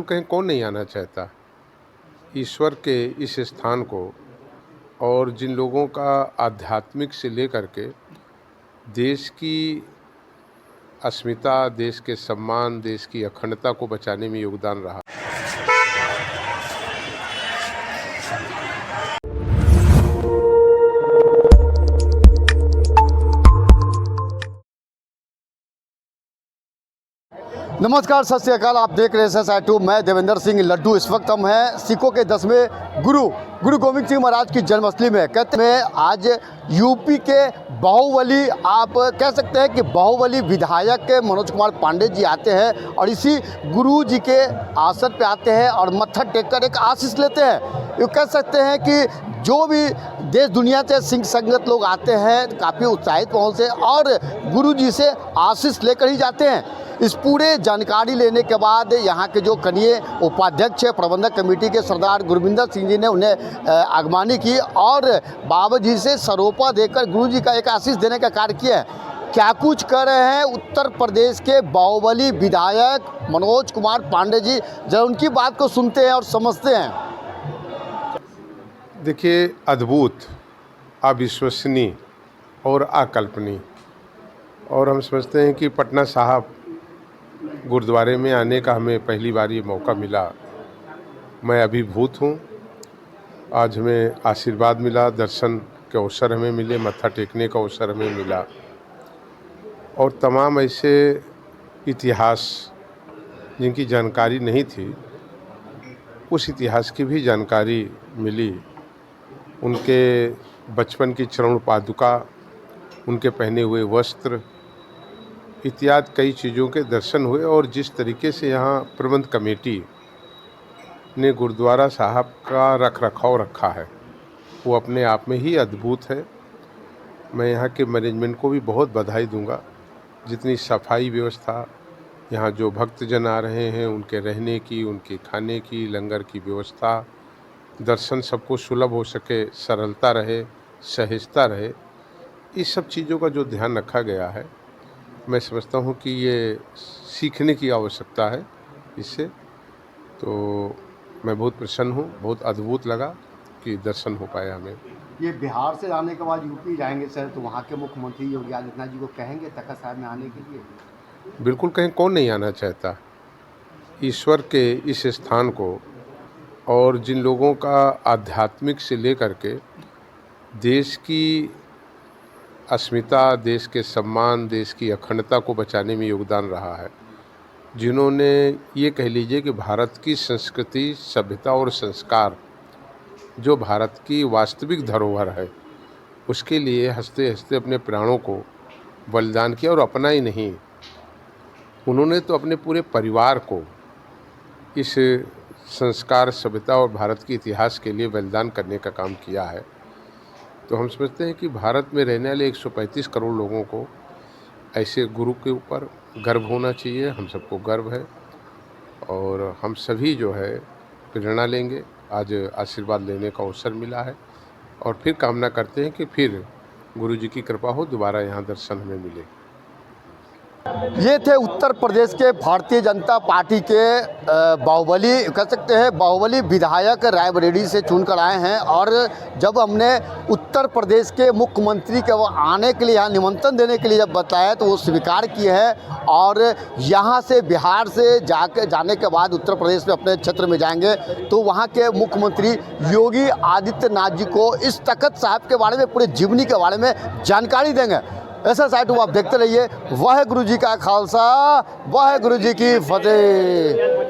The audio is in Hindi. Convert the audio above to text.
बिल्कुल कहीं कौन नहीं आना चाहता ईश्वर के इस स्थान को। और जिन लोगों का आध्यात्मिक से लेकर के देश की अस्मिता, देश के सम्मान, देश की अखंडता को बचाने में योगदान रहा। नमस्कार, सत श्री अकाल। आप देख रहे हैं SI2। मैं देवेंद्र सिंह लड्डू। इस वक्त हम हैं सिखों के 10वें गुरु गोविंद सिंह महाराज की जन्मस्थली में। कहते हैं आज यूपी के बाहुबली, आप कह सकते हैं कि बाहुबली विधायक मनोज कुमार पांडे जी आते हैं और इसी गुरु जी के आसन पे आते हैं और मत्था टेक कर एक आशीष लेते हैं। ये कह सकते हैं कि जो भी देश दुनिया से सिंह संगत लोग आते हैं काफ़ी उत्साहित माहौल से और गुरु जी से आशीष लेकर ही जाते हैं। इस पूरे जानकारी लेने के बाद यहाँ के जो कनीय उपाध्यक्ष प्रबंधक कमेटी के सरदार गुरविंदर सिंह जी ने उन्हें आगवानी की और बाबा जी से सरोपा देकर गुरु जी का एक आशीष देने का कार्य किया है। क्या कुछ कर रहे हैं उत्तर प्रदेश के बाहुबली विधायक मनोज कुमार पांडे जी, जब उनकी बात को सुनते हैं और समझते हैं। देखिए, अद्भुत, अविश्वसनीय और अकल्पनीय। और हम समझते हैं कि पटना साहब गुरुद्वारे में आने का हमें पहली बार ये मौका मिला। मैं अभिभूत हूँ। आज हमें आशीर्वाद मिला, दर्शन के अवसर हमें मिले, मत्था टेकने का अवसर हमें मिला और तमाम ऐसे इतिहास जिनकी जानकारी नहीं थी, उस इतिहास की भी जानकारी मिली। उनके बचपन की चरण पादुका, उनके पहने हुए वस्त्र इत्यादि कई चीज़ों के दर्शन हुए। और जिस तरीके से यहाँ प्रबंध कमेटी ने गुरुद्वारा साहब का रख रखाव रखा है वो अपने आप में ही अद्भुत है। मैं यहाँ के मैनेजमेंट को भी बहुत बधाई दूंगा। जितनी सफाई व्यवस्था, यहाँ जो भक्तजन आ रहे हैं उनके रहने की, उनके खाने की, लंगर की व्यवस्था, दर्शन सबको सुलभ हो सके, सरलता रहे, सहजता रहे, इस सब चीज़ों का जो ध्यान रखा गया है, मैं समझता हूँ कि ये सीखने की आवश्यकता है इससे। तो मैं बहुत प्रसन्न हूँ, बहुत अद्भुत लगा कि दर्शन हो पाया हमें। ये बिहार से आने के बाद यूपी जाएंगे सर, तो वहाँ के मुख्यमंत्री योगी आदित्यनाथ जी को कहेंगे तखत साहिब में आने के लिए? बिल्कुल कहीं कौन नहीं आना चाहता ईश्वर के इस स्थान को। और जिन लोगों का आध्यात्मिक से लेकर के देश की अस्मिता, देश के सम्मान, देश की अखंडता को बचाने में योगदान रहा है, जिन्होंने ये कह लीजिए कि भारत की संस्कृति, सभ्यता और संस्कार जो भारत की वास्तविक धरोहर है, उसके लिए हंसते हंसते अपने प्राणों को बलिदान किया। और अपना ही नहीं, उन्होंने तो अपने पूरे परिवार को इस संस्कार, सभ्यता और भारत के इतिहास के लिए बलिदान करने का काम किया है। तो हम समझते हैं कि भारत में रहने वाले 135 करोड़ लोगों को ऐसे गुरु के ऊपर गर्व होना चाहिए। हम सबको गर्व है और हम सभी जो है प्रेरणा लेंगे। आज आशीर्वाद लेने का अवसर मिला है और फिर कामना करते हैं कि फिर गुरु जी की कृपा हो, दोबारा यहाँ दर्शन हमें मिले। ये थे उत्तर प्रदेश के भारतीय जनता पार्टी के बाहुबली, कह सकते हैं बाहुबली विधायक, रायबरेली से चुनकर आए हैं। और जब हमने उत्तर प्रदेश के मुख्यमंत्री के वो आने के लिए, यहाँ निमंत्रण देने के लिए जब बताया तो वो स्वीकार किए हैं और यहाँ से बिहार से जाने के बाद उत्तर प्रदेश में अपने क्षेत्र में जाएंगे तो वहाँ के मुख्यमंत्री योगी आदित्यनाथ जी को इस तखत साहिब के बारे में, पूरे जीवनी के बारे में जानकारी देंगे। SI2 आप देखते रहिए। वाहे गुरु जी का खालसा, वाहे गुरु जी की फतेह।